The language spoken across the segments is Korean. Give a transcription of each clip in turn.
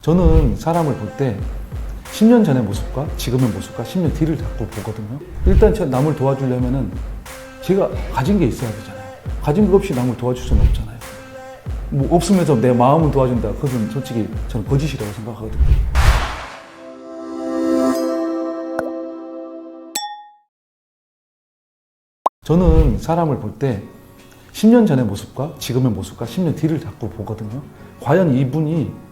저는 사람을 볼 때 10년 전의 모습과 지금의 모습과 10년 뒤를 자꾸 보거든요. 일단 남을 도와주려면은 제가 가진 게 있어야 되잖아요. 가진 것 없이 남을 도와줄 수는 없잖아요. 뭐 없으면서 내 마음을 도와준다. 그것은 솔직히 저는 거짓이라고 생각하거든요. 저는 사람을 볼 때 10년 전의 모습과 지금의 모습과 10년 뒤를 자꾸 보거든요. 과연 이분이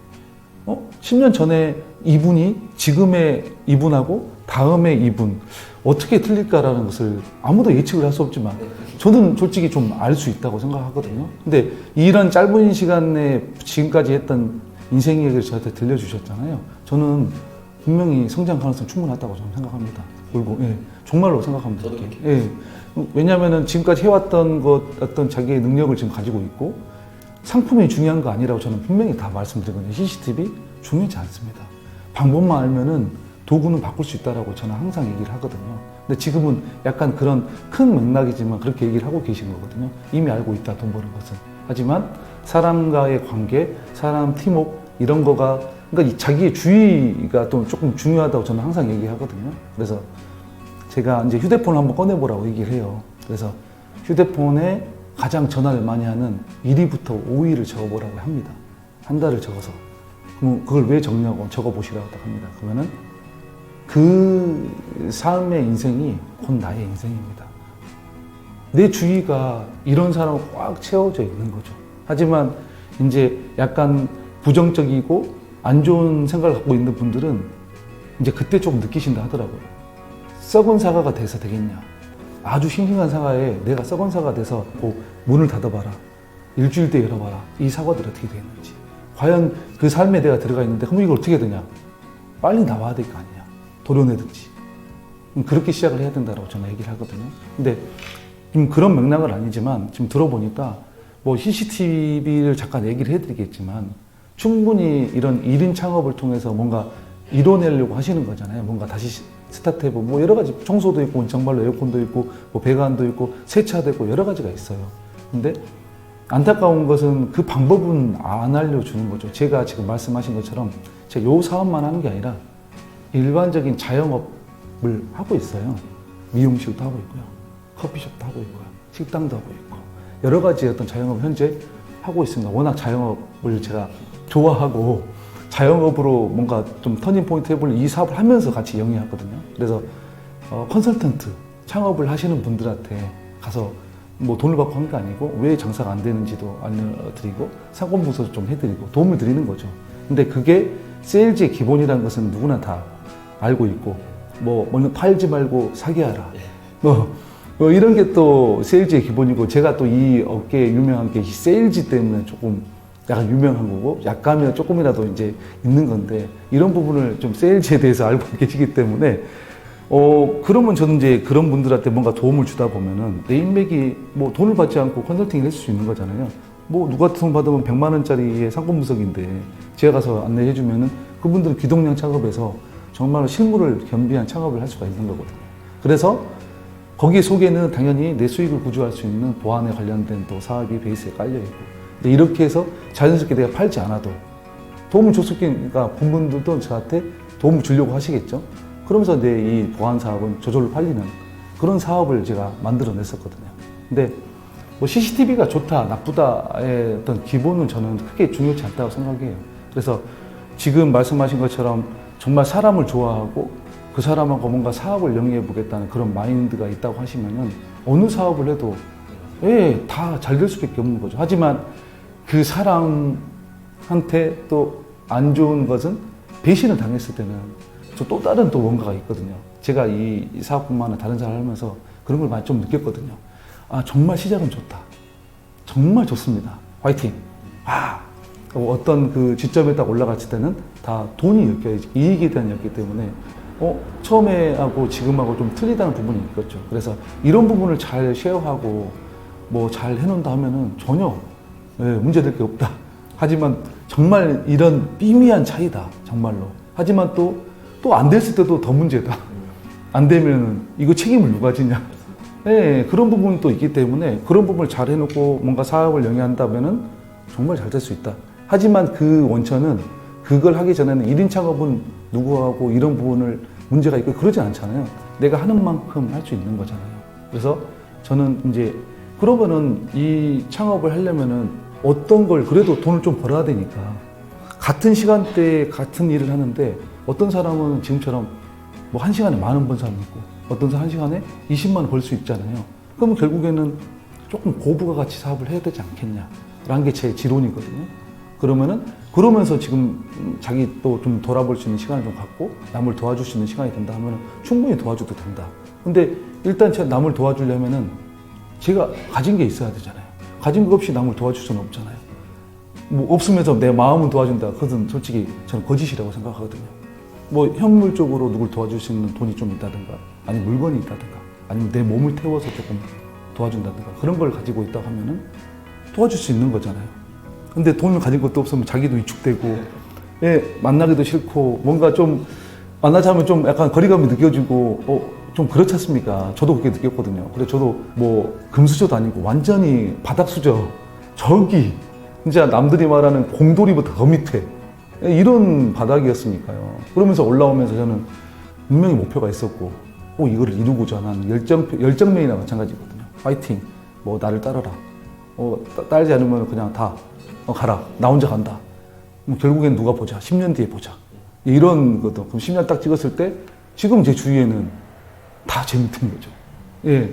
10년 전에 이분이 지금의 이분하고 다음의 이분 어떻게 틀릴까라는 것을 아무도 예측을 할 수 없지만 저는 솔직히 좀 알 수 있다고 생각하거든요. 근데 이런 짧은 시간에 지금까지 했던 인생 얘기를 저한테 들려주셨잖아요. 저는 분명히 성장 가능성 충분하다고 저는 생각합니다. 그리고 정말로 생각합니다. 저도 그렇게. 왜냐하면 지금까지 해왔던 것 어떤 자기의 능력을 지금 가지고 있고 상품이 중요한 거 아니라고 저는 분명히 다 말씀드리거든요. CCTV 중요하지 않습니다. 방법만 알면은 도구는 바꿀 수 있다라고 저는 항상 얘기를 하거든요. 근데 지금은 약간 그런 큰 맥락이지만 그렇게 얘기를 하고 계신 거거든요. 이미 알고 있다, 돈 버는 것은. 하지만 사람과의 관계, 사람 팀워크 이런 거가 그러니까 자기의 주의가 또 조금 중요하다고 저는 항상 얘기하거든요. 그래서 제가 이제 휴대폰을 한번 꺼내보라고 얘기를 해요. 그래서 휴대폰에 가장 전화를 많이 하는 1위부터 5위를 적어보라고 합니다. 한 달을 적어서. 그럼 그걸 왜 적냐고 적어보시라고 딱 합니다. 그러면은 그 삶의 인생이 곧 나의 인생입니다. 내 주위가 이런 사람으로 꽉 채워져 있는 거죠. 하지만 이제 약간 부정적이고 안 좋은 생각을 갖고 있는 분들은 이제 그때 조금 느끼신다 하더라고요. 썩은 사과가 돼서 되겠냐. 아주 싱싱한 사과에 내가 썩은 사과가 돼서 문을 닫아봐라. 일주일 뒤에 열어봐라. 이 사과들이 어떻게 되겠는지. 과연 그 삶에 내가 들어가 있는데 그럼 이걸 어떻게 되냐. 빨리 나와야 될 거 아니냐. 도려내든지. 그렇게 시작을 해야 된다고 저는 얘기를 하거든요. 근데 그런 맥락은 아니지만 지금 들어보니까 뭐 CCTV를 잠깐 얘기를 해드리겠지만 충분히 이런 1인 창업을 통해서 뭔가 이뤄내려고 하시는 거잖아요. 뭔가 다시 스타트해보고 뭐 여러 가지 청소도 있고 정말로 에어컨도 있고 뭐 배관도 있고 세차도 있고 여러 가지가 있어요. 근데 안타까운 것은 그 방법은 안 알려주는 거죠. 제가 지금 말씀하신 것처럼 제가 요 사업만 하는 게 아니라 일반적인 자영업을 하고 있어요. 미용실도 하고 있고요. 커피숍도 하고 있고요. 식당도 하고 있고 여러 가지 어떤 자영업을 현재 하고 있습니다. 워낙 자영업을 제가 좋아하고 자영업으로 뭔가 좀 터닝 포인트 해볼 이 사업을 하면서 같이 영위하거든요. 그래서 컨설턴트 창업을 하시는 분들한테 가서 뭐 돈을 받고 한 게 아니고 왜 장사가 안 되는지도 알려드리고 상권분석도 좀 해드리고 도움을 드리는 거죠. 근데 그게 세일즈의 기본이라는 것은 누구나 다 알고 있고 뭐 먼저 팔지 말고 사게 하라. 뭐 이런 게 또 세일즈의 기본이고 제가 또 이 업계에 유명한 게 이 세일즈 때문에 조금 약간 유명한 거고 약간이면 조금이라도 이제 있는 건데 이런 부분을 좀 세일즈에 대해서 알고 계시기 때문에 그러면 저는 이제 그런 분들한테 뭔가 도움을 주다 보면은 내 인맥이 뭐 돈을 받지 않고 컨설팅을 했을 수 있는 거잖아요. 뭐 누가 돈 받으면 100만 원짜리의 상권 분석인데 제가 가서 안내해 주면은 그분들은 기동량 창업에서 정말 실물을 겸비한 창업을 할 수가 있는 거거든요. 그래서 거기 속에는 당연히 내 수익을 구조할 수 있는 보안에 관련된 또 사업이 베이스에 깔려 있고 이렇게 해서 자연스럽게 내가 팔지 않아도 도움을 줬으니까 본분들도 저한테 도움을 주려고 하시겠죠. 그러면서 내 이 보안 사업은 저절로 팔리는 그런 사업을 제가 만들어냈었거든요. 근데 뭐 CCTV가 좋다, 나쁘다의 어떤 기본은 저는 크게 중요치 않다고 생각해요. 그래서 지금 말씀하신 것처럼 정말 사람을 좋아하고 그 사람하고 뭔가 사업을 영위해 보겠다는 그런 마인드가 있다고 하시면은 어느 사업을 해도 다 잘 될 수밖에 없는 거죠. 하지만 그 사람한테 또 안 좋은 것은 배신을 당했을 때는 또 다른 또 뭔가가 있거든요. 제가 이 사업뿐만 아니라 다른 사업을 하면서 그런 걸 많이 좀 느꼈거든요. 아, 정말 시작은 좋다. 정말 좋습니다. 화이팅! 어떤 그 지점에 딱 올라갔을 때는 다 돈이 엮여야지. 이익에 대한 였기 때문에 처음에 하고 지금하고 좀 틀리다는 부분이 있겠죠. 그래서 이런 부분을 잘 쉐어하고 뭐 잘 해놓는다 하면은 전혀 문제될 게 없다. 하지만 정말 이런 미미한 차이다. 정말로. 하지만 또 안 됐을 때도 더 문제다. 안 되면은 이거 책임을 누가 지냐. 그런 부분이 또 있기 때문에 그런 부분을 잘 해놓고 뭔가 사업을 영위한다면은 정말 잘 될 수 있다. 하지만 그 원천은 그걸 하기 전에는 1인 창업은 누구하고 이런 부분을 문제가 있고 그러지 않잖아요. 내가 하는 만큼 할 수 있는 거잖아요. 그래서 저는 이제 그러면은 이 창업을 하려면은 어떤 걸 그래도 돈을 좀 벌어야 되니까 같은 시간대에 같은 일을 하는데 어떤 사람은 지금처럼 뭐 1시간에 10,000원 번 사람이 있고 어떤 사람 1시간에 20만 원 벌 수 있잖아요. 그러면 결국에는 조금 고부가 가치 사업을 해야 되지 않겠냐라는 게 제 지론이거든요. 그러면은 그러면서 지금 자기 또 좀 돌아볼 수 있는 시간을 좀 갖고 남을 도와줄 수 있는 시간이 된다 하면은 충분히 도와줘도 된다. 근데 일단 제가 남을 도와주려면은 제가 가진 게 있어야 되잖아요. 가진 것 없이 남을 도와줄 수는 없잖아요. 뭐 없으면서 내 마음은 도와준다. 그것은 솔직히 저는 거짓이라고 생각하거든요. 뭐 현물적으로 누굴 도와줄 수 있는 돈이 좀 있다든가 아니면 물건이 있다든가 아니면 내 몸을 태워서 조금 도와준다든가 그런 걸 가지고 있다고 하면은 도와줄 수 있는 거잖아요. 근데 돈을 가진 것도 없으면 자기도 위축되고 예, 만나기도 싫고 뭔가 좀 만나자면 좀 약간 거리감이 느껴지고 좀 그렇지 않습니까? 저도 그렇게 느꼈거든요. 그래서 저도 뭐 금수저도 아니고 완전히 바닥수저 저기 진짜 남들이 말하는 공돌이보다 더 밑에 이런 바닥이었으니까요. 그러면서 올라오면서 저는 분명히 목표가 있었고 이거를 이루고자 하는 열정맨이나 마찬가지거든요. 파이팅, 뭐 나를 따라라. 따르지 않으면 그냥 다 가라. 나 혼자 간다. 결국엔 누가 보자. 10년 뒤에 보자. 이런 것도. 그럼 10년 딱 찍었을 때 지금 제 주위에는 다 제 밑인 거죠. 예.